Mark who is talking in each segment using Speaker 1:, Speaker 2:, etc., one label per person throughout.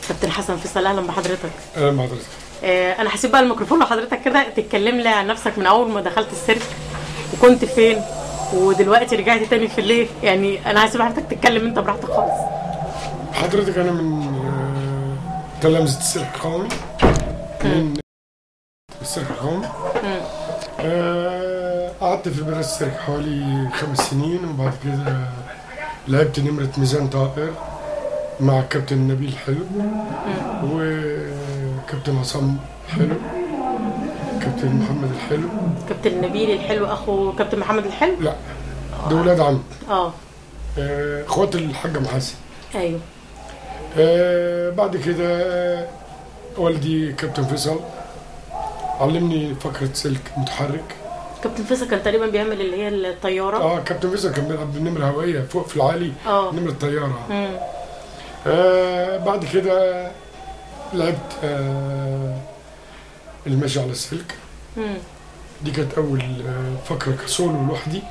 Speaker 1: كابتن حسن فيصل، اهلا بحضرتك.
Speaker 2: اهلا بحضرتك.
Speaker 1: انا هسيب بقى الميكروفون لحضرتك كده تتكلم لي عن نفسك من اول ما دخلت السيرك وكنت فين ودلوقتي رجعت تاني في ليه. يعني انا هسيب حضرتك تتكلم انت براحتك خالص.
Speaker 2: حضرتك انا من تلامذة السيرك القومي، من السيرك القومي. قعدت في مدرسة السيرك حوالي 5 سنين، وبعد كده لعبت نمرة ميزان طائر مع كابتن نبيل حلو وكابتن عصام حلو، كابتن محمد الحلو.
Speaker 1: كابتن نبيل الحلو اخو كابتن محمد الحلو؟
Speaker 2: لا، ده ولاد عم. اخوات الحاجة محاسن.
Speaker 1: ايوه.
Speaker 2: بعد كده والدي كابتن فيصل علمني فقرة سلك متحرك.
Speaker 1: كابتن فيصل كان تقريبا بيعمل اللي هي الطيارة.
Speaker 2: كابتن فيصل كان بيلعب بالنمرة هوائية فوق في العالي. نمرة طيارة. بعد كده لعبت المشي على السلك. دي كانت أول فقرة كسولو لوحدي،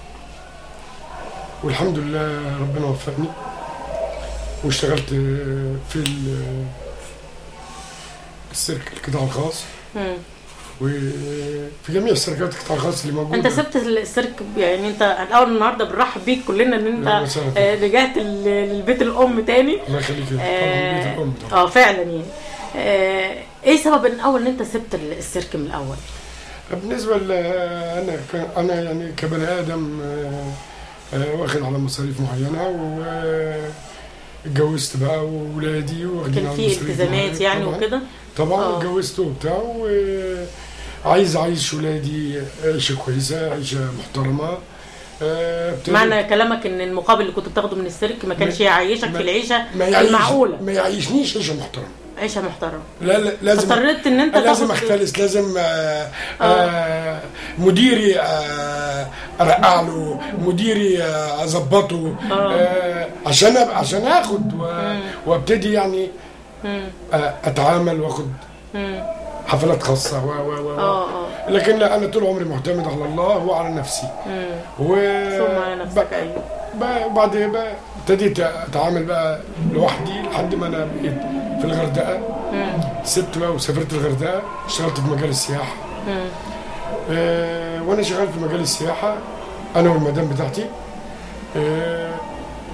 Speaker 2: والحمد لله ربنا وفقني واشتغلت في السيرك القطاع الخاص وفي جميع السيركات القطاع الخاص اللي موجوده.
Speaker 1: انت سبت السيرك، يعني انت الاول النهارده بنرحب بيك كلنا ان انت رجعت للبيت الام تاني.
Speaker 2: الله يخليك. بيت الام طبعا.
Speaker 1: فعلا يعني. ايه سبب الاول ان انت سبت السيرك من الاول؟
Speaker 2: بالنسبه انا يعني كبني ادم واخد على مصاريف معينه، اتجوزت بقى وولادي واخدين
Speaker 1: كان في التزامات يعني وكده.
Speaker 2: طبعا اتجوزت وبتاع، وعايز اعيش ولادي عيشه كويسه، عيشه محترمه.
Speaker 1: معنى كلامك ان المقابل اللي كنت بتاخده من السيرك ما كانش يعيشك في العيشه المعقوله،
Speaker 2: ما يعيشنيش عيشه محترمه.
Speaker 1: عيشه محترمه.
Speaker 2: لا لازم
Speaker 1: اضطريت ان انت
Speaker 2: لازم اختلس، لازم مديري ارقع له، مديري اظبطه عشان اخد وابتدي يعني اتعامل واخد حفلات خاصه لكن لا، انا طول عمري معتمد على الله وعلى نفسي.
Speaker 1: ثم على نفسك. ايوه.
Speaker 2: بعدين بقى ابتديت اتعامل بقى لوحدي لحد ما انا بقيت في الغردقه. سبت بقى وسافرت الغردقه، اشتغلت في مجال السياحه. وانا شغال في مجال السياحه انا والمدام بتاعتي،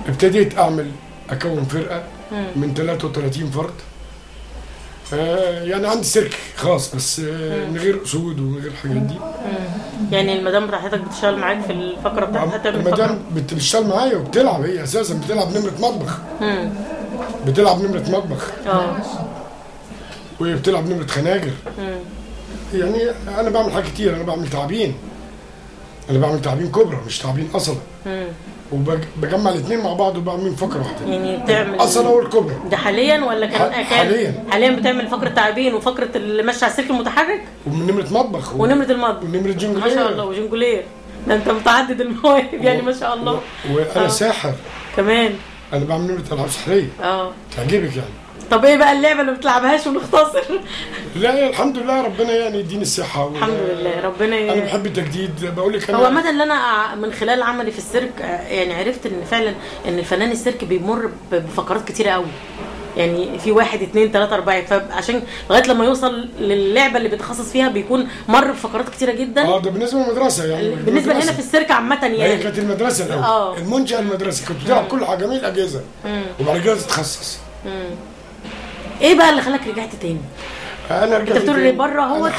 Speaker 2: ابتديت اكون فرقه من 33 فرد. يعني عندي سيرك خاص بس من غير اسود ومن غير الحاجات دي.
Speaker 1: يعني المدام بتاعتك بتشتغل معاك في الفقره بتاعتها؟
Speaker 2: المدام بتشتغل معايا وبتلعب، هي اساسا بتلعب نمره مطبخ. بتلعب نمره مطبخ. وهي بتلعب نمره خناجر. يعني انا بعمل حاجات كتير، انا بعمل تعابين كبرى مش تعابين اصله. وبجمع الاثنين مع بعض وبعمل فقره واحده.
Speaker 1: يعني بتعمل
Speaker 2: اصلا والكبرى
Speaker 1: ده حاليا ولا كان حاليا بتعمل فقره تعابين وفقره اللي ماشيه على السلك المتحرك
Speaker 2: ومن نمره مطبخ
Speaker 1: ونمره المطبخ
Speaker 2: ونمره جنجولير.
Speaker 1: ما شاء الله. وجنجولير ده انت متعدد المواهب يعني ما شاء الله.
Speaker 2: وانا ساحر كمان. انا بعمل نمره العاب سحريه. تعجبك يعني.
Speaker 1: طب ايه بقى اللعبه اللي ما بتلعبهاش ونختصر؟
Speaker 2: لا الحمد لله ربنا يعني يديني الصحه.
Speaker 1: الحمد لله ربنا
Speaker 2: انا بحب التجديد. بقول لك
Speaker 1: هو عامه اللي انا من خلال عملي في السيرك يعني عرفت ان فعلا ان الفنان السيرك بيمر بفقرات كتيره قوي. يعني في 1 2 3 4، فعشان لغايه لما يوصل للعبه اللي بيتخصص فيها بيكون مر بفقرات كتيره جدا.
Speaker 2: ده بالنسبه للمدرسه يعني.
Speaker 1: بالنسبه هنا في السيرك عامه يعني.
Speaker 2: هي كانت المدرسه الاول. المنشاه المدرسه كنت بتلعب كل حاجه، جميع الاجهزه وبعد كده تتخصص.
Speaker 1: ايه بقى اللي خلاك رجعت تاني؟
Speaker 2: انا رجعت.
Speaker 1: انت بتقول بره اهوت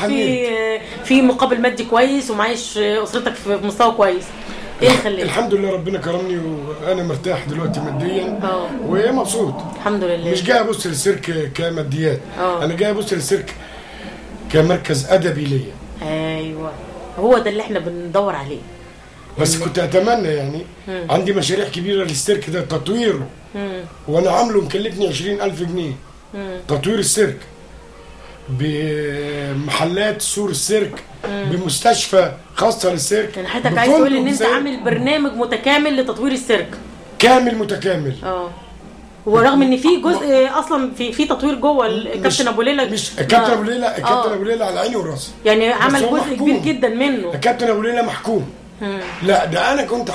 Speaker 1: في مقابل مادي كويس ومعيش اسرتك في مستوى كويس. ايه اللي خلاك؟
Speaker 2: الحمد لله ربنا كرمني وانا مرتاح دلوقتي ماديا ومبسوط
Speaker 1: الحمد لله.
Speaker 2: مش جاي ابص للسيرك كماديات. انا جاي ابص للسيرك كمركز ادبي ليا.
Speaker 1: ايوه، هو ده اللي احنا بندور عليه.
Speaker 2: بس كنت اتمنى يعني عندي مشاريع كبيره للسيرك ده تطويره. وانا عامله مكلفني 20,000 جنيه تطوير السيرك، بمحلات سور السيرك، بمستشفى خاصه للسيرك.
Speaker 1: يعني حضرتك عايز تقول ان انت عامل برنامج متكامل لتطوير السيرك
Speaker 2: كامل متكامل.
Speaker 1: ورغم ان في جزء اصلا في تطوير جوه الكابتن ابو ليلى.
Speaker 2: مش الكابتن ابو ليلى، الكابتن ابو ليلى على عيني وراسي،
Speaker 1: يعني عمل جزء كبير جدا منه.
Speaker 2: الكابتن ابو ليلى محكوم. لا ده انا كنت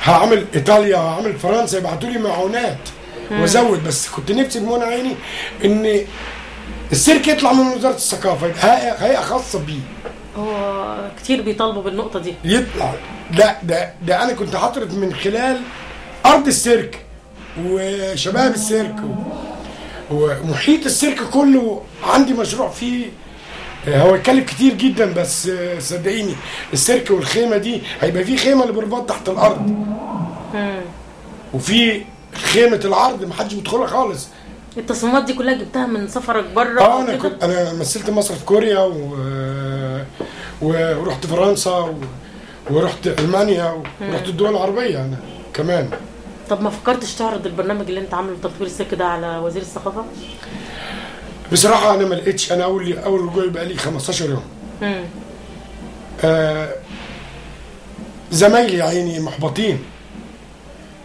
Speaker 2: هعمل ايطاليا وهعمل فرنسا يبعتوا لي معونات وازود، بس كنت نفسي بمنى عيني ان السيرك يطلع من وزاره الثقافه، يبقى هيئه خاصه بيه.
Speaker 1: هو كتير بيطالبوا بالنقطه دي.
Speaker 2: يطلع ده انا كنت حاطط من خلال ارض السيرك وشباب السيرك ومحيط السيرك كله، عندي مشروع فيه هو يتكلف كتير جدا، بس صدقيني السيرك والخيمه دي هيبقى فيه خيمه للبرباط تحت الارض، وفي خيمه العرض محدش بيدخلها خالص.
Speaker 1: التصميمات دي كلها جبتها من سفرك بره؟
Speaker 2: انا مثلت مصر في كوريا ورحت فرنسا ورحت المانيا ورحت الدول العربيه انا كمان.
Speaker 1: طب ما فكرتش تعرض البرنامج اللي انت عامله لتطوير السيرك ده على وزير الثقافه؟
Speaker 2: بصراحه انا ما لقيتش. انا اول رجوع بقى لي 15 يوم. زمايلي يا عيني محبطين.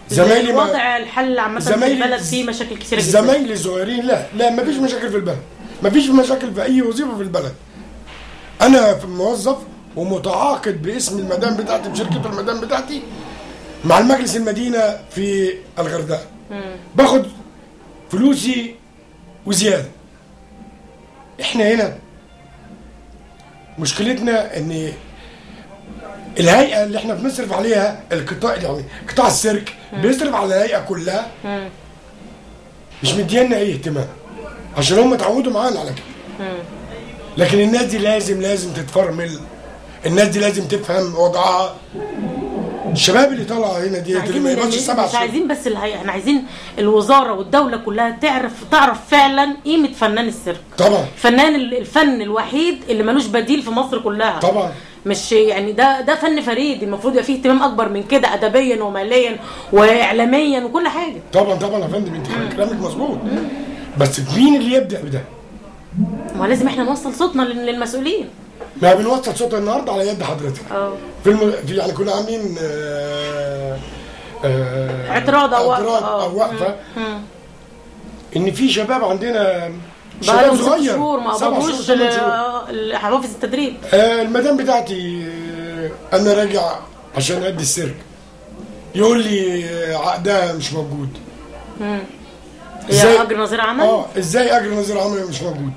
Speaker 1: زمايلي وضع الحل عامه في البلد فيه مشاكل كثيره جدا.
Speaker 2: زمايلي الصغيرين لا ما فيش مشاكل في البلد، ما فيش مشاكل في اي وظيفه في البلد. انا موظف ومتعاقد باسم المدام بتاعتي بشركه المدام بتاعتي مع المجلس المدينه في الغردقه، باخد فلوسي وزياده. احنا هنا مشكلتنا ان الهيئه اللي احنا بنصرف عليها القطاع، يعني قطاع السيرك بيصرف على الهيئه كلها، مش مدينا اي اهتمام عشان هم اتعودوا معانا على كده. لكن الناس دي لازم تتفرمل، الناس دي لازم تفهم وضعها. الشباب اللي طالعه هنا ديت اللي ما يبقاش 7
Speaker 1: مش عايزين بس الهيئه، احنا عايزين الوزاره والدوله كلها تعرف فعلا قيمه فنان السيرك.
Speaker 2: طبعا
Speaker 1: الفن الوحيد اللي ملوش بديل في مصر كلها.
Speaker 2: طبعا
Speaker 1: مش يعني ده فن فريد، المفروض يبقى فيه اهتمام اكبر من كده، ادبيا وماليا واعلاميا وكل حاجه.
Speaker 2: طبعا يا فندم، انت كلامك مظبوط، بس مين اللي يبدا بده؟
Speaker 1: ما لازم احنا نوصل صوتنا للمسؤولين.
Speaker 2: ما بنوصل صوتنا النهارده على يد حضرتك. في يعني كنا عاملين
Speaker 1: اعتراض او
Speaker 2: وقفه ان في شباب عندنا
Speaker 1: شباب صغير 6 شهور ما قبضوش حوافز التدريب.
Speaker 2: المدام بتاعتي انا راجع عشان ادي السيرك، يقول لي عقدها مش موجود.
Speaker 1: ازاي اجر نظير عمل؟
Speaker 2: ازاي اجر نظير عمل مش موجود؟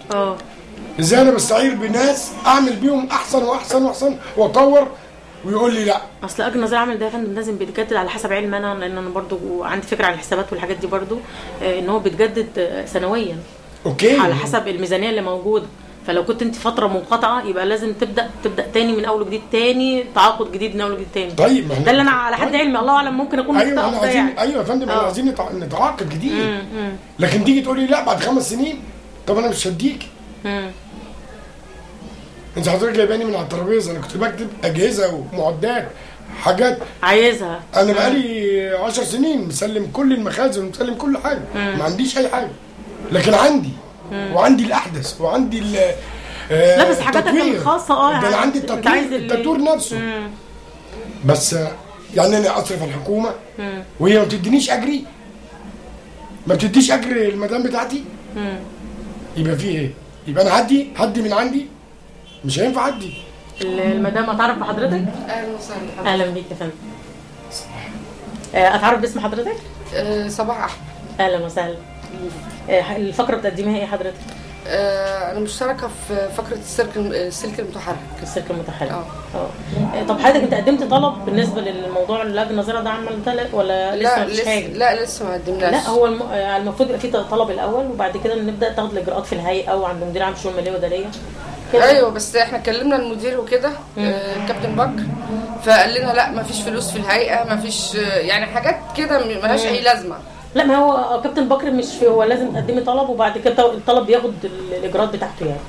Speaker 2: ازاي انا بستعير بناس اعمل بيهم احسن واحسن واطور ويقول لي لا؟
Speaker 1: اصل اجر نظير عمل ده يا فندم لازم بيتجدد على حسب علم انا، لان انا برضو عندي فكره عن الحسابات والحاجات دي برضو، ان هو بيتجدد سنويا.
Speaker 2: اوكي.
Speaker 1: على حسب الميزانيه اللي موجوده، فلو كنت انت فتره منقطعه يبقى لازم تبدا تاني من اول وجديد، تاني تعاقد جديد من اول وجديد تاني.
Speaker 2: طيب
Speaker 1: ده اللي انا على حد علمي، الله اعلم ممكن اكون
Speaker 2: مخطئ يعني. ايوه يا فندم، احنا عايزين نتعاقد جديد. لكن تيجي تقولي لا بعد 5 سنين، طب انا مش هديك. انت حضرتك جايباني من على الترابيزه، انا كنت بكتب اجهزه ومعدات حاجات
Speaker 1: عايزها.
Speaker 2: انا بقالي 10 سنين مسلم كل المخازن ومسلم كل حاجه، ما عنديش اي حاجه، لكن عندي وعندي الاحدث وعندي
Speaker 1: لا بس حاجاتك الخاصه
Speaker 2: ده انا عندي التطوير نفسه. بس يعني انا اصرف الحكومه وهي ما بتدينيش اجري، ما بتديش اجر المدام بتاعتي، يبقى فيه ايه؟ يبقى انا هدي من عندي، مش هينفع ادي.
Speaker 1: المدام اتعرف بحضرتك؟
Speaker 3: اهلا وسهلا.
Speaker 1: اهلا بيك يا فندم. اتعرف باسم حضرتك؟
Speaker 3: صباح احمد.
Speaker 1: اهلا وسهلا. الفقره بتقدميها ايه حضرتك؟
Speaker 3: انا مشتركه في فقره السلك المتحرك.
Speaker 1: السلك المتحرك. طب حضرتك انت قدمت طلب بالنسبه للموضوع اللجنه النظيره ده عملتها ولا لسه مفيش حاجه؟
Speaker 3: لا لسه ما قدمناش.
Speaker 1: لا هو المفروض يبقى في طلب الاول، وبعد كده نبدا تاخد الاجراءات في الهيئه او عند مدير عام الشؤون الماليه والاداريه.
Speaker 3: ايوه بس احنا كلمنا المدير وكده، كابتن بكر، فقال لنا لا مفيش فلوس في الهيئه، مفيش يعني حاجات كده ملهاش اي لازمه.
Speaker 1: لا ما هو كابتن بكر مش هو لازم تقدمي طلب وبعد كده الطلب بياخد الاجراءات بتاعته يعني.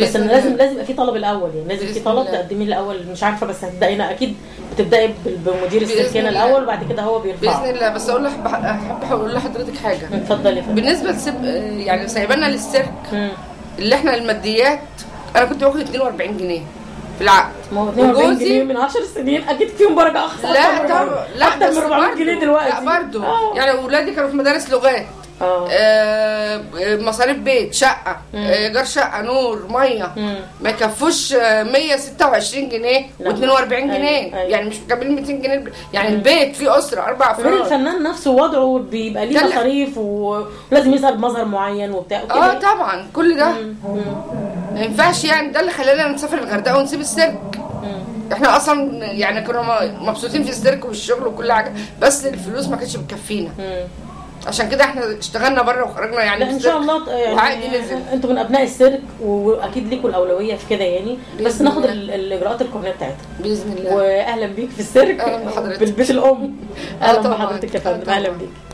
Speaker 1: بس لازم يبقى في طلب الاول، يعني لازم في طلب تقدميه الاول. مش عارفه بس هتبداي اكيد بتبداي بمدير السلكانه الاول وبعد كده هو بيرفعه
Speaker 3: باذن الله. بس احب اقول لحضرتك حاجه.
Speaker 1: اتفضلي يا فندم.
Speaker 3: بالنسبه يعني سايبانا للسيرك اللي احنا الماديات، انا كنت باخد 42 جنيه في العقد.
Speaker 1: ما هو 42 جنيه من 10 سنين اكيد فيهم درجه اخصر.
Speaker 3: لا
Speaker 1: اكتر من 400 جنيه دلوقتي.
Speaker 3: لا برضه يعني اولادي كانوا في مدارس لغات. مصاريف بيت، شقه، ايجار شقه، نور، ميه، ما يكفوش 126 جنيه و42 جنيه. يعني مش مكملين 200 جنيه. يعني البيت فيه اسره 4 افراد.
Speaker 1: غير الفنان نفسه وضعه بيبقى ليه مصاريف ولازم يظهر بمظهر معين وبتاع وكده.
Speaker 3: طبعا كل ده ما ينفعش. يعني ده اللي خلانا نسافر الغردقه ونسيب السيرك. احنا اصلا يعني كنا مبسوطين في السيرك والشغل وكل حاجه، بس الفلوس ما كانتش بتكفينا. عشان كده احنا اشتغلنا بره وخرجنا يعني
Speaker 1: ان شاء الله. يعني انتوا من ابناء السيرك واكيد ليكوا الاولويه في كده يعني، بس ناخد الاجراءات القانونيه بتاعتها
Speaker 3: باذن الله.
Speaker 1: واهلا بيك في السيرك
Speaker 3: اهلا بحضرتك
Speaker 1: بالبيت الام. اهلا بحضرتك يا فندم، اهلا بيك.